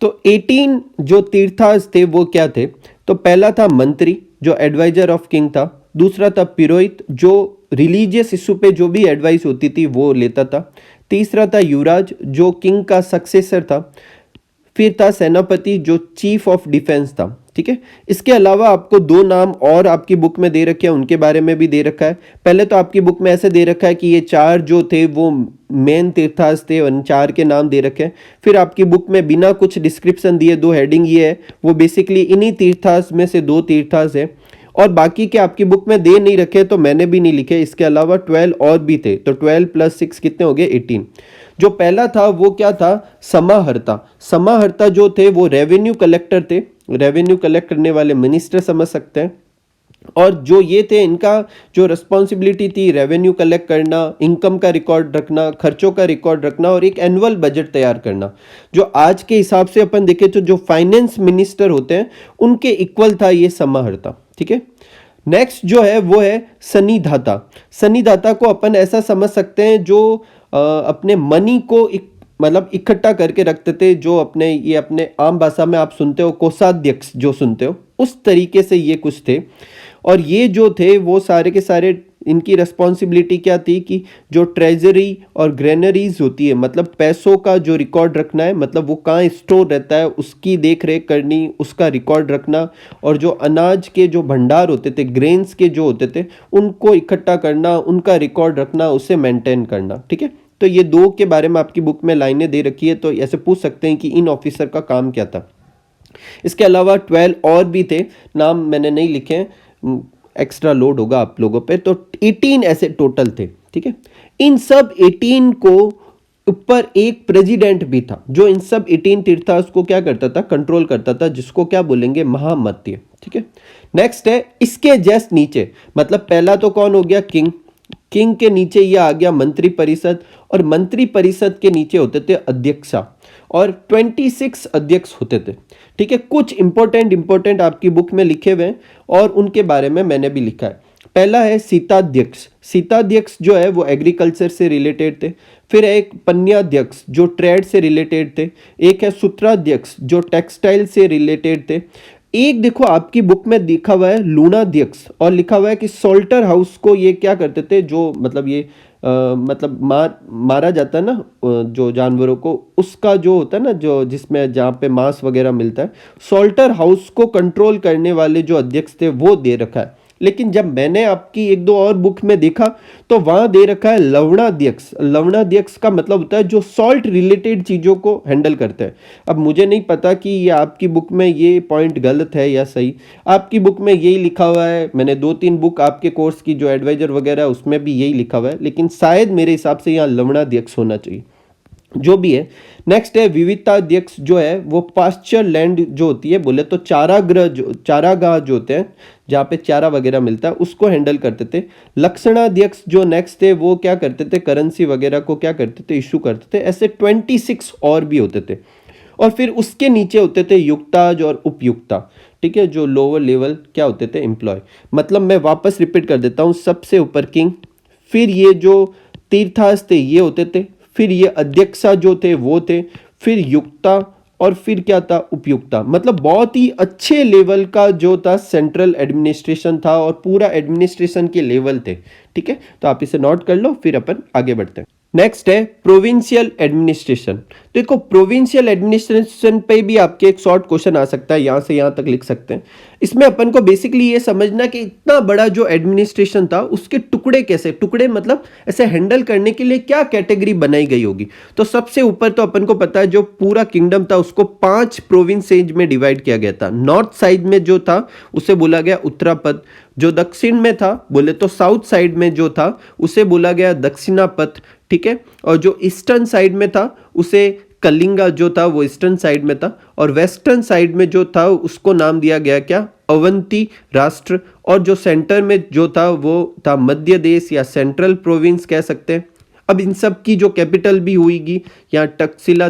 तो 18 जो तीर्थास थे वो क्या थे? तो पहला था मंत्री जो एडवाइजर ऑफ किंग था। दूसरा था पुरोहित जो रिलीजियस इशू पे जो भी एडवाइस होती थी वो लेता था। तीसरा था युवराज जो किंग का सक्सेसर था। फिर था सेनापति जो चीफ ऑफ डिफेंस था। ठीक है, इसके अलावा आपको दो नाम और आपकी बुक में दे रखे हैं, उनके बारे में भी दे रखा है। पहले तो आपकी बुक में ऐसे दे रखा है कि ये 4 जो थे वो मेन तीर्थास थे और 4 के नाम दे रखे हैं। फिर आपकी बुक में बिना कुछ डिस्क्रिप्शन दिए 2 हेडिंग ये है, वो बेसिकली इन्हीं तीर्थास में से 2 तीर्थास है। और बाकी के आपकी बुक में दे नहीं रखे तो मैंने भी नहीं लिखे। इसके अलावा 12 और भी थे, तो 12 + 6 कितने हो गए? 18। जो पहला था वो क्या था? समाहर्ता। समाहर्ता जो थे वो रेवेन्यू कलेक्टर थे, रेवेन्यू कलेक्ट करने वाले मिनिस्टर समझ सकते हैं। और जो ये थे इनका जो रिस्पॉन्सिबिलिटी थी रेवेन्यू कलेक्ट करना, इनकम का रिकॉर्ड रखना, खर्चों का रिकॉर्ड रखना और एक एनुअल बजट तैयार करना। जो आज के हिसाब से अपन देखें तो जो फाइनेंस मिनिस्टर होते हैं उनके इक्वल था ये समाहर्ता। ठीक है, नेक्स्ट जो है वो है सन्निधाता। सन्निधाता को अपन ऐसा समझ सकते हैं जो अपने मनी को मतलब इकट्ठा करके रखते थे, जो अपने आम भाषा में आप सुनते हो कोषाध्यक्ष जो सुनते हो, उस तरीके से ये कुछ थे। और ये जो थे वो सारे के सारे इनकी रिस्पॉन्सिबिलिटी क्या थी कि जो ट्रेजरी और ग्रेनरीज होती है, मतलब पैसों का जो रिकॉर्ड रखना है, मतलब वो कहाँ स्टोर रहता है उसकी देख रेख करनी, उसका रिकॉर्ड रखना। और जो अनाज के जो भंडार होते थे, ग्रेन्स के जो होते थे, उनको इकट्ठा करना, उनका रिकॉर्ड रखना, उसे मेंटेन करना। ठीक है, तो ये 2 के बारे में आपकी बुक में लाइनें दे रखी है, तो ऐसे पूछ सकते हैं कि इन ऑफिसर का काम क्या था। इसके अलावा 12 और भी थे, नाम मैंने नहीं लिखे हैं, एक्स्ट्रा लोड होगा आप लोगों पे, तो 18 ऐसे टोटल थे। ठीक है, इन सब 18 को ऊपर एक प्रेसिडेंट भी था जो इन सब 18 तीर्थास को क्या करता था, कंट्रोल करता था, जिसको क्या बोलेंगे, महामत्य। ठीक है, नेक्स्ट है इसके जस्ट नीचे, मतलब पहला तो कौन हो गया, किंग, किंग के नीचे ये आ गया मंत्री परिषद, और मंत्री परिषद के नीचे होते थे अध्यक्षा, और 26 अध्यक्ष होते थे। ठीक है, कुछ इंपॉर्टेंट आपकी बुक में लिखे हुए हैं और उनके बारे में मैंने भी लिखा है। पहला है सीताध्यक्ष, सीताध्यक्ष जो है वो एग्रीकल्चर से रिलेटेड थे। फिर है एक पन्याध्यक्ष जो ट्रेड से रिलेटेड थे। एक है सूत्राध्यक्ष जो टेक्सटाइल से रिलेटेड थे। एक देखो आपकी बुक में लिखा हुआ है लूणाध्यक्ष, और लिखा हुआ है कि सोल्टर हाउस को ये क्या करते थे, जो मतलब ये मतलब मारा जाता है ना जो जानवरों को, उसका जो होता है ना, जो जिसमें जहाँ पे मांस वगैरह मिलता है, सोल्टर हाउस को कंट्रोल करने वाले जो अध्यक्ष थे वो दे रखा है। लेकिन जब मैंने आपकी एक दो और बुक में देखा तो वहाँ दे रखा है लवणाध्यक्ष। लवणाध्यक्ष का मतलब होता है जो सॉल्ट रिलेटेड चीज़ों को हैंडल करते हैं। अब मुझे नहीं पता कि ये आपकी बुक में ये पॉइंट गलत है या सही, आपकी बुक में यही लिखा हुआ है। मैंने 2-3 बुक आपके कोर्स की जो एडवाइजर वगैरह है उसमें भी यही लिखा हुआ है, लेकिन शायद मेरे हिसाब से यहाँ लवणाध्यक्ष होना चाहिए, जो भी है। नेक्स्ट है विविधताध्यक्ष, जो है वो पास्चर लैंड जो होती है, बोले तो चारागृह जो चारागाह जो होते हैं जहाँ पे चारा वगैरह मिलता है, उसको हैंडल करते थे। लक्षणाध्यक्ष जो नेक्स्ट थे वो क्या करते थे, करेंसी वगैरह को क्या करते थे, इशू करते थे। ऐसे 26 और भी होते थे, और फिर उसके नीचे होते थे युक्ताज और उपयुक्ता। ठीक है, जो लोअर लेवल क्या होते थे, एम्प्लॉय। मतलब मैं वापस रिपीट कर देता हूँ, सबसे ऊपर किंग, फिर ये जो तीर्थास थे ये होते थे, फिर ये अध्यक्षा जो थे वो थे, फिर युक्ता, और फिर क्या था, उपयुक्ता। मतलब बहुत ही अच्छे लेवल का जो था सेंट्रल एडमिनिस्ट्रेशन था, और पूरा एडमिनिस्ट्रेशन के लेवल थे। ठीक है, तो आप इसे नोट कर लो, फिर अपन आगे बढ़ते हैं। नेक्स्ट है प्रोविंशियल एडमिनिस्ट्रेशन। देखो प्रोविंशियल एडमिनिस्ट्रेशन पे भी आपके एक शॉर्ट क्वेश्चन आ सकता है, यहाँ से यहाँ तक लिख सकते हैं। इसमें अपन को बेसिकली ये समझना कि इतना बड़ा जो एडमिनिस्ट्रेशन था उसके टुकड़े कैसे, टुकड़े मतलब ऐसे हैंडल करने के लिए क्या कैटेगरी बनाई गई होगी। तो सबसे ऊपर तो अपन को पता है जो पूरा किंगडम था उसको 5 प्रोविंसेज में डिवाइड किया गया था। नॉर्थ साइड में जो था उसे बोला गया उत्तरापद, जो दक्षिण में था बोले तो साउथ साइड में जो था उसे बोला गया दक्षिणापथ। ठीक है, और जो ईस्टर्न साइड में था उसे कलिंगा जो था वो ईस्टर्न साइड में था, और वेस्टर्न साइड में जो था उसको नाम दिया गया क्या, अवंती राष्ट्र, और जो सेंटर में जो था वो था मध्य देश या सेंट्रल प्रोविंस कह सकते हैं। अब इन सब की जो कैपिटल भी हुईगी, यहाँ तक्षशिला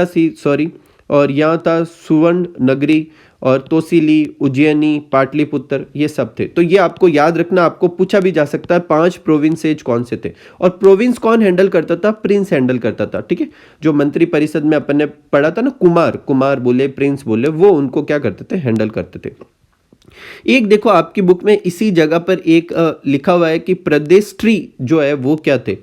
थी सॉरी, और यहाँ था सुवर्ण नगरी, और तोसिली, उज्जैनी, पाटलिपुत्र, ये सब थे। तो ये आपको याद रखना, आपको पूछा भी जा सकता है 5 प्रोविंसेज कौन से थे, और प्रोविंस कौन हैंडल करता था, प्रिंस हैंडल करता था। ठीक है, जो मंत्री परिषद में अपन ने पढ़ा था ना, कुमार बोले, प्रिंस बोले, वो उनको क्या करते थे, हैंडल करते थे। एक देखो आपकी बुक में इसी जगह पर एक लिखा हुआ है कि प्रदेष्ट्री जो है वो क्या थे।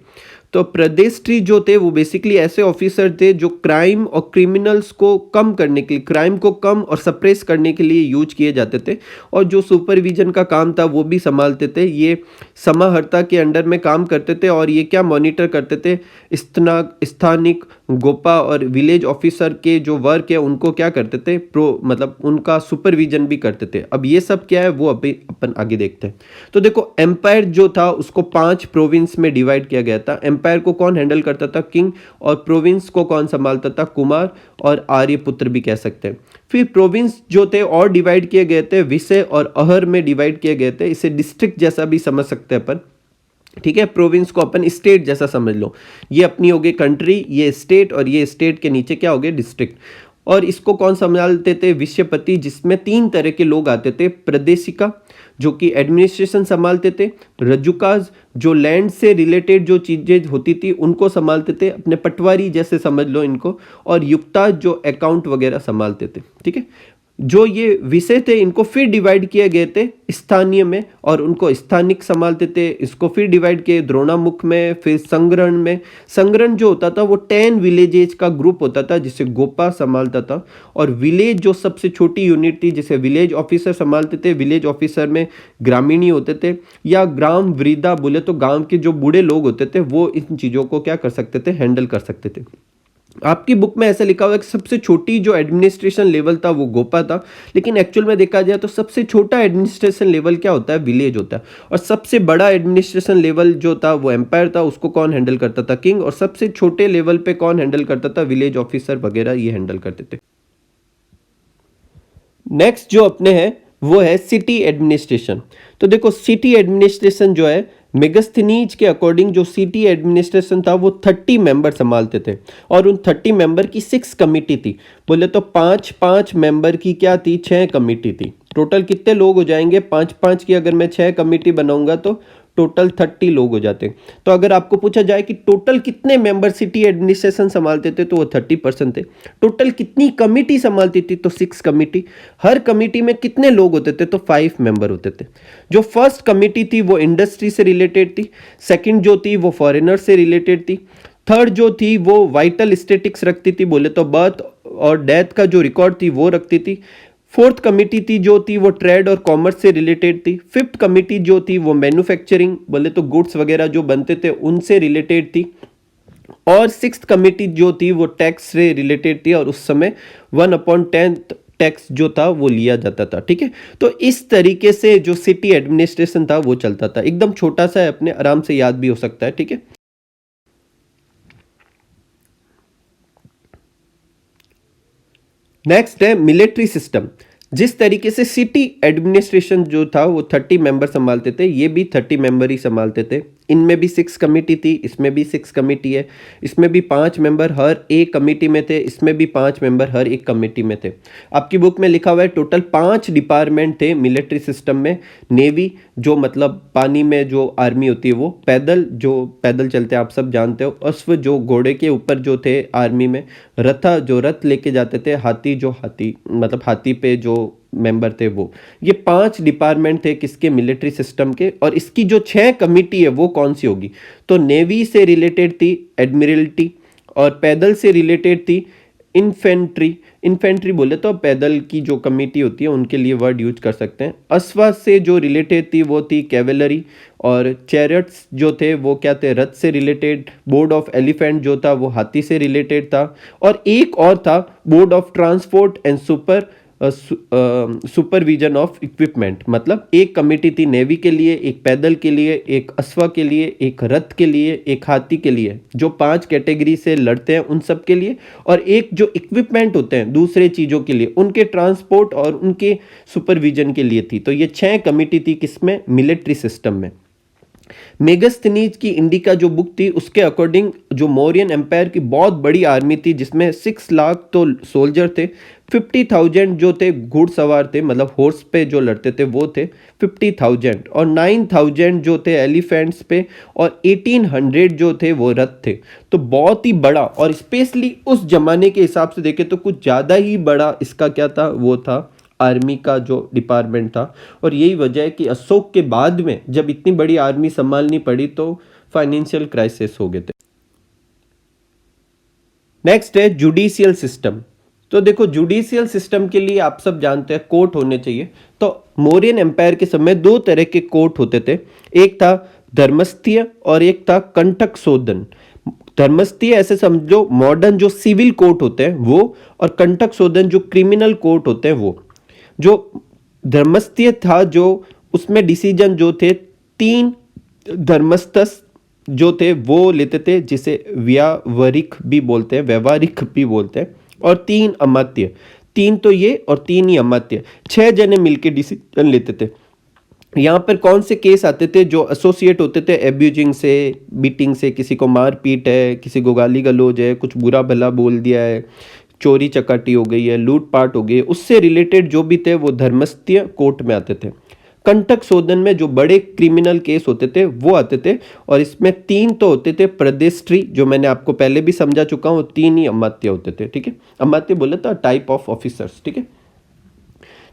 तो प्रदेष्ट्री जो थे वो बेसिकली ऐसे ऑफिसर थे जो क्राइम और क्रिमिनल्स को कम करने के लिए, क्राइम को कम और सप्रेस करने के लिए यूज किए जाते थे, और जो सुपरविजन का काम था वो भी संभालते थे। ये समाहर्ता के अंडर में काम करते थे, और ये क्या मॉनिटर करते थे, स्थानिक गोपा और विलेज ऑफिसर के जो वर्क है उनको क्या करते थे, मतलब उनका सुपरविजन भी करते थे। अब ये सब क्या है वो अभी अपन आगे देखते हैं। तो देखो एम्पायर जो था उसको 5 प्रोविंस में डिवाइड किया गया था। एम्पायर को कौन हैंडल करता था, किंग, और प्रोविंस को कौन संभालता था, कुमार और आर्यपुत्र भी कह सकते हैं। फिर प्रोविंस जो थे और डिवाइड किए गए थे, विषय और अहर में डिवाइड किए गए थे। इसे डिस्ट्रिक्ट जैसा भी समझ सकते हैं अपन। ठीक है, प्रोविंस को अपन स्टेट जैसा समझ लो, ये अपनी हो गई कंट्री, ये स्टेट, और ये स्टेट के नीचे क्या हो गए, डिस्ट्रिक्ट। और इसको कौन संभालते थे, विषयपति, जिसमें 3 तरह के लोग आते थे। प्रदेशिका जो कि एडमिनिस्ट्रेशन संभालते थे, रजुकाज जो लैंड से रिलेटेड जो चीजें होती थी उनको संभालते थे, अपने पटवारी जैसे समझ लो इनको, और युक्ताज जो अकाउंट वगैरह संभालते थे। ठीक है, जो ये विषय थे इनको फिर डिवाइड किए गए थे स्थानीय में, और उनको स्थानिक संभालते थे। इसको फिर डिवाइड किए द्रोणामुख में, फिर संग्रहण में। संग्रहण जो होता था वो 10 विलेजेज का ग्रुप होता था जिसे गोपा संभालता था, और विलेज जो सबसे छोटी यूनिट थी जिसे विलेज ऑफिसर संभालते थे। विलेज ऑफिसर में ग्रामीणी होते थे, या ग्राम वृद्धा बोले तो गांव के जो बूढ़े लोग होते थे वो इन चीज़ों को क्या कर सकते थे, हैंडल कर सकते थे। आपकी बुक में ऐसा लिखा हुआ है कि सबसे छोटी जो एडमिनिस्ट्रेशन लेवल था वो गोपा था, लेकिन एक्चुअल में देखा जाए तो सबसे छोटा एडमिनिस्ट्रेशन लेवल क्या होता है, विलेज होता है। और सबसे बड़ा एडमिनिस्ट्रेशन लेवल जो था वो एम्पायर था, उसको कौन हैंडल करता था, किंग। और सबसे छोटे लेवल पे कौन हैंडल करता था, विलेज ऑफिसर वगैरह ये हैंडल करते थे। नेक्स्ट जो अपने हैं वो है सिटी एडमिनिस्ट्रेशन। तो देखो सिटी एडमिनिस्ट्रेशन जो है मेगस्थनीज के अकॉर्डिंग जो सिटी एडमिनिस्ट्रेशन था वो 30 मेंबर संभालते थे, और उन 30 मेंबर की 6 कमिटी थी। बोले तो 5-5 मेंबर की क्या थी, 6 कमिटी थी। टोटल कितने लोग हो जाएंगे, 5-5 की अगर मैं 6 कमिटी बनाऊंगा तो टोटल 30 लोग हो जाते हैं। तो अगर आपको पूछा जाए कि टोटल कितने मेंबर सिटी एडमिनिस्ट्रेशन संभालते थे तो वो 30% थे। टोटल कितनी कमिटी संभालती थी तो 6 कमिटी। हर कमिटी में कितने लोग होते थे तो 5 मेंबर होते थे। जो फर्स्ट कमिटी थी वो इंडस्ट्री से रिलेटेड थी, सेकंड जो थी वो फॉरेनर से रिलेटेड थी, थर्ड जो थी वो वाइटल स्टेटिक्स रखती थी, बोले तो बर्थ और डेथ का जो रिकॉर्ड थी वो रखती थी, फोर्थ कमिटी थी जो थी वो ट्रेड और कॉमर्स से रिलेटेड थी, फिफ्थ कमिटी जो थी वो मैन्युफैक्चरिंग, बोले तो गुड्स वगैरह जो बनते थे उनसे रिलेटेड थी, और सिक्स्थ कमिटी जो थी वो टैक्स से रिलेटेड थी, और उस समय 1/10 टैक्स जो था वो लिया जाता था। ठीक है, तो इस तरीके से जो सिटी एडमिनिस्ट्रेशन था वो चलता था। एकदम छोटा सा है, अपने आराम से याद भी हो सकता है। ठीक है, नेक्स्ट है मिलिट्री सिस्टम। जिस तरीके से सिटी एडमिनिस्ट्रेशन जो था वो 30 मेंबर संभालते थे, ये भी 30 मेंबर ही संभालते थे। इनमें भी 6 कमिटी थी, इसमें भी 6 कमिटी है, इसमें भी 5 मेंबर हर एक कमिटी में थे, इसमें भी 5 मेंबर हर एक कमिटी में थे। आपकी बुक में लिखा हुआ है टोटल 5 डिपार्टमेंट थे मिलिट्री सिस्टम में। नेवी जो मतलब पानी में जो आर्मी होती है वो, पैदल जो पैदल चलते हैं आप सब जानते हो, अश्व जो घोड़े के ऊपर जो थे आर्मी में, रथा जो रथ लेके जाते थे, हाथी जो हाथी मतलब हाथी पे जो मेंबर थे वो। ये 5 डिपार्टमेंट थे किसके, मिलिट्री सिस्टम के। और इसकी जो 6 कमिटी है वो कौन सी होगी, तो नेवी से रिलेटेड थी एडमिरल्टी, और पैदल से रिलेटेड थी इन्फेंट्री। इन्फेंट्री बोले तो पैदल की जो कमिटी होती है उनके लिए वर्ड यूज कर सकते हैं। अश्वा से जो रिलेटेड थी वो थी कैवेलरी, और चैरियट्स जो थे वो क्या थे, रथ से रिलेटेड। बोर्ड ऑफ एलिफेंट जो था वो हाथी से रिलेटेड था, और एक और था board of transport and supervision of equipment. मतलब एक कमेटी थी नेवी के लिए, एक पैदल के लिए, एक अश्वा के लिए, एक रथ के लिए, एक हाथी के लिए, जो 5 कैटेगरी से लड़ते हैं उन सब के लिए, और एक जो इक्विपमेंट होते हैं दूसरे चीज़ों के लिए, उनके ट्रांसपोर्ट और उनके सुपरविजन के लिए थी। तो ये 6 कमेटी थी किसमें, मिलिट्री सिस्टम में। मेगस्थनीज की इंडिका जो बुक थी उसके अकॉर्डिंग जो मौर्यन एम्पायर की बहुत बड़ी आर्मी थी, जिसमें 6 लाख तो सोल्जर थे, 50,000 जो थे घुड़सवार थे, मतलब हॉर्स पे जो लड़ते थे वो थे 50,000, और 9,000 जो थे एलिफेंट्स पे, और 1800 जो थे वो रथ थे। तो बहुत ही बड़ा, और स्पेशली उस जमाने के हिसाब से देखें तो कुछ ज़्यादा ही बड़ा इसका क्या था, वो था आर्मी का जो डिपार्टमेंट था। और यही वजह है कि अशोक के बाद में जब इतनी बड़ी आर्मी संभालनी पड़ी तो फाइनेंशियल क्राइसिस हो गए थे। नेक्स्ट है जुडिशियल सिस्टम। तो देखो जुडिशियल सिस्टम के लिए आप सब जानते हैं कोर्ट होने चाहिए। तो मौर्यन एम्पायर के समय 2 तरह के कोर्ट होते थे, एक था धर्मस्थीय और एक था कंटक शोधन। धर्मस्थीय ऐसे समझो मॉडर्न जो सिविल कोर्ट होते हैं वो, और कंटक शोधन जो क्रिमिनल कोर्ट होते हैं वो। जो धर्मस्थीय था जो उसमें डिसीजन जो थे 3 धर्मस्थस जो थे वो लेते थे, जिसे व्यावहारिक भी बोलते हैं, व्यवहारिक भी बोलते हैं, और 3 अमात्य। 3 तो ये और 3 ही अमात्य, 6 जने मिलके डिसीजन लेते थे। यहाँ पर कौन से केस आते थे जो एसोसिएट होते थे, एब्यूजिंग से, बीटिंग से, किसी को मार पीट है, किसी को गाली गलौज है, कुछ बुरा भला बोल दिया है, चोरी चकाटी हो गई है, लूटपाट हो गई है, उससे रिलेटेड जो भी थे वो धर्मस्थीय कोर्ट में आते थे। कंटक शोधन में जो बड़े क्रिमिनल केस होते थे वो आते थे, और इसमें 3 तो होते थे प्रदेष्ट्री, जो मैंने आपको पहले भी समझा चुका हूँ, 3 ही अमात्य होते थे। ठीक है, अमात्य बोले तो टाइप ऑफ ऑफिसर्स। ठीक है,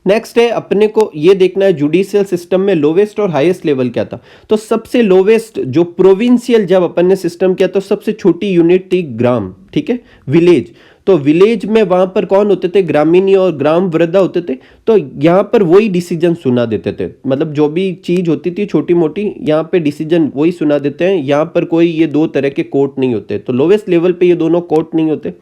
नेक्स्ट है अपने को ये देखना है जुडिशियल सिस्टम में लोवेस्ट और हाईएस्ट लेवल क्या था। तो सबसे लोवेस्ट जो प्रोविंशियल जब अपन ने सिस्टम किया तो सबसे छोटी यूनिट थी ग्राम, ठीक है, विलेज। तो विलेज में वहां पर कौन होते थे, ग्रामीणी और ग्राम वृद्धा होते थे। तो यहाँ पर वही डिसीजन सुना देते थे, मतलब जो भी चीज होती थी छोटी मोटी, यहाँ पे डिसीजन वही सुना देते हैं। यहाँ पर कोई ये दो तरह के कोर्ट नहीं होते। तो लोवेस्ट लेवल पे ये दोनों कोर्ट नहीं होते।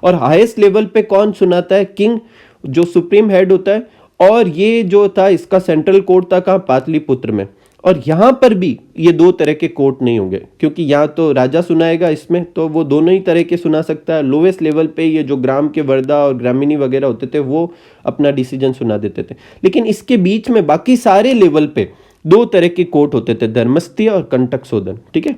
और हाईएस्ट लेवल पे कौन सुनाता है, किंग, जो सुप्रीम हेड होता है। और ये जो था इसका सेंट्रल कोर्ट था कहाँ, पाटलिपुत्र में। और यहाँ पर भी ये दो तरह के कोर्ट नहीं होंगे, क्योंकि यहाँ तो राजा सुनाएगा इसमें, तो वो दोनों ही तरह के सुना सकता है। लोवेस्ट लेवल पे ये जो ग्राम के वर्दा और ग्रामीणी वगैरह होते थे वो अपना डिसीजन सुना देते थे। लेकिन इसके बीच में बाकी सारे लेवल पे दो तरह के कोर्ट होते थे, धर्मस्थीय और कंटक शोधन। ठीक है।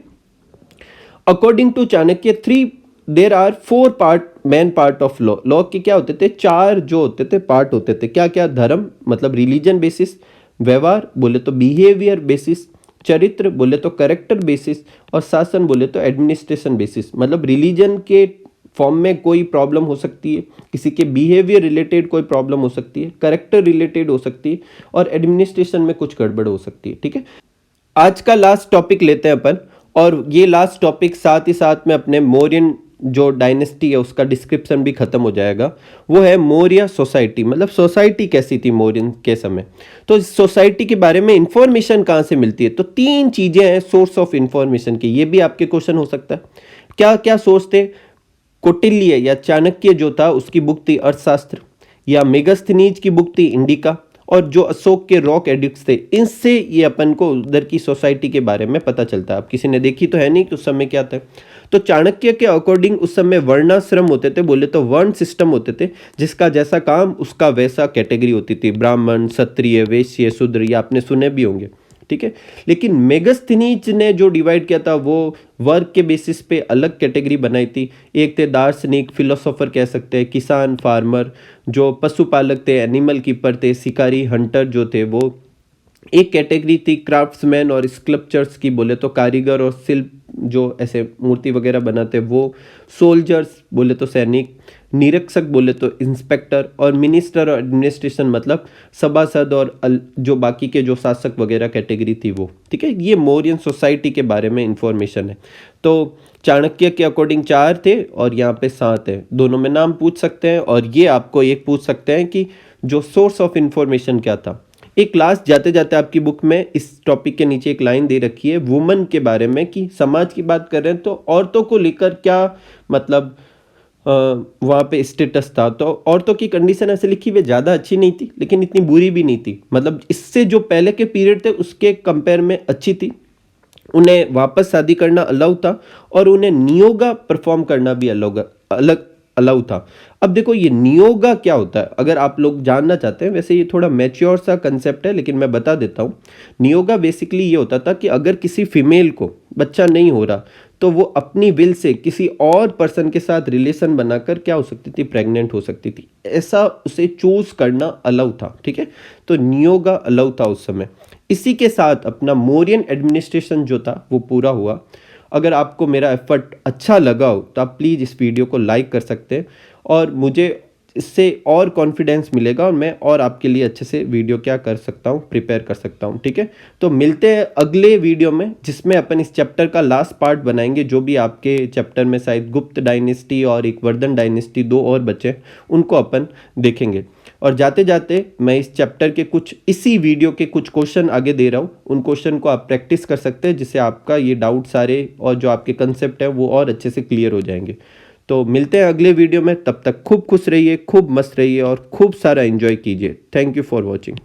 According to Chanakya there are 4 part, main part of law. Law के क्या होते थे, 4 जो होते थे पार्ट होते थे। क्या क्या, धर्म मतलब रिलीजन बेसिस, व्यवहार बोले तो बिहेवियर बेसिस, चरित्र बोले तो करेक्टर बेसिस, और शासन बोले तो एडमिनिस्ट्रेशन बेसिस। मतलब रिलीजन के फॉर्म में कोई प्रॉब्लम हो सकती है, किसी के बिहेवियर रिलेटेड कोई प्रॉब्लम हो सकती है, करेक्टर रिलेटेड हो सकती है, और एडमिनिस्ट्रेशन में कुछ गड़बड़ हो सकती है। ठीक है। आज का लास्ट टॉपिक लेते हैं अपन, और ये लास्ट टॉपिक साथ ही साथ में अपने मौर्यन जो डायनेस्टी है उसका डिस्क्रिप्शन भी खत्म हो जाएगा। वो है मौर्य सोसाइटी, मतलब सोसाइटी कैसी थी मौर्यन के समय। तो इस सोसाइटी के बारे में इंफॉर्मेशन कहाँ से मिलती है, तो 3 चीजें हैं सोर्स ऑफ इंफॉर्मेशन की। ये भी आपके क्वेश्चन हो सकता है। क्या क्या सोर्स थे, कौटिल्य या चाणक्य जो था उसकी बुक थी अर्थशास्त्र, या मेगस्थनीज की बुक थी इंडिका, और जो अशोक के रॉक एडिक्ट्स थे, इनसे ये अपन को उधर की सोसाइटी के बारे में पता चलता है। अब किसी ने देखी तो है नहीं कि उस समय क्या था। तो चाणक्य के अकॉर्डिंग उस समय वर्णाश्रम होते थे, बोले तो वर्ण सिस्टम होते थे, जिसका जैसा काम उसका वैसा कैटेगरी होती थी, ब्राह्मण, क्षत्रिय, वैश्य, शूद्र, ये आपने सुने भी होंगे। ठीक है। लेकिन मेगस्थनीज ने जो डिवाइड किया था वो वर्ग के बेसिस पे अलग कैटेगरी बनाई थी। एक थे दार्शनिक, फिलोसोफर कह सकते हैं, किसान, फार्मर, जो पशुपालक थे, एनिमल कीपर थे, शिकारी, हंटर जो थे वो। एक कैटेगरी थी क्राफ्ट्समैन और स्कल्पचर्स की, बोले तो कारीगर और शिल्प जो ऐसे मूर्ति वगैरह बनाते वो। सोल्जर्स बोले तो सैनिक, निरीक्षक बोले तो इंस्पेक्टर, और मिनिस्टर और एडमिनिस्ट्रेशन मतलब सभासद और जो बाकी के जो शासक वगैरह कैटेगरी थी वो। ठीक है। ये मौर्यन सोसाइटी के बारे में इंफॉर्मेशन है। तो चाणक्य के अकॉर्डिंग 4 थे और यहाँ पे 7 है, दोनों में नाम पूछ सकते हैं। और ये आपको एक पूछ सकते हैं कि जो सोर्स ऑफ इंफॉर्मेशन क्या था। एक क्लास जाते जाते आपकी बुक में इस टॉपिक के नीचे एक लाइन दे रखी है वुमन के बारे में, कि समाज की बात कर रहे हैं तो औरतों को लेकर क्या मतलब वहाँ पे स्टेटस था। तो औरतों की कंडीशन ऐसे लिखी हुई ज़्यादा अच्छी नहीं थी, लेकिन इतनी बुरी भी नहीं थी। मतलब इससे जो पहले के पीरियड थे उसके कंपेयर में अच्छी थी। उन्हें वापस शादी करना अलाउ था, और उन्हें नियोगा परफॉर्म करना भी अलग अलाउ था। अब देखो ये नियोगा क्या होता है, अगर आप लोग जानना चाहते हैं। वैसे ये थोड़ा मैच्योर सा कंसेप्ट है, लेकिन मैं बता देता हूँ। नियोगा बेसिकली ये होता था कि अगर किसी फीमेल को बच्चा नहीं हो रहा तो वो अपनी विल से किसी और पर्सन के साथ रिलेशन बनाकर क्या हो सकती थी, प्रेग्नेंट हो सकती थी। ऐसा उसे चूज करना अलाउ था। ठीक है। तो नियोगा अलाउ था उस समय। इसी के साथ अपना मौर्यन एडमिनिस्ट्रेशन जो था वो पूरा हुआ। अगर आपको मेरा एफर्ट अच्छा लगा हो तो आप प्लीज़ इस वीडियो को लाइक कर सकते हैं, और मुझे इससे और कॉन्फिडेंस मिलेगा, और मैं और आपके लिए अच्छे से वीडियो क्या कर सकता हूँ, प्रिपेयर कर सकता हूँ। ठीक है। तो मिलते हैं अगले वीडियो में, जिसमें अपन इस चैप्टर का लास्ट पार्ट बनाएंगे। जो भी आपके चैप्टर में शायद गुप्त डायनेस्टी और एक वर्धन डायनेस्टी 2 और बचे, उनको अपन देखेंगे। और जाते जाते मैं इस चैप्टर के कुछ इसी वीडियो के कुछ क्वेश्चन आगे दे रहा हूँ, उन क्वेश्चन को आप प्रैक्टिस कर सकते हैं, जिससे आपका ये डाउट सारे और जो आपके कंसेप्ट हैं वो और अच्छे से क्लियर हो जाएंगे। तो मिलते हैं अगले वीडियो में, तब तक खूब खुश रहिए, खूब मस्त रहिए और खूब सारा एंजॉय कीजिए। Thank you for watching.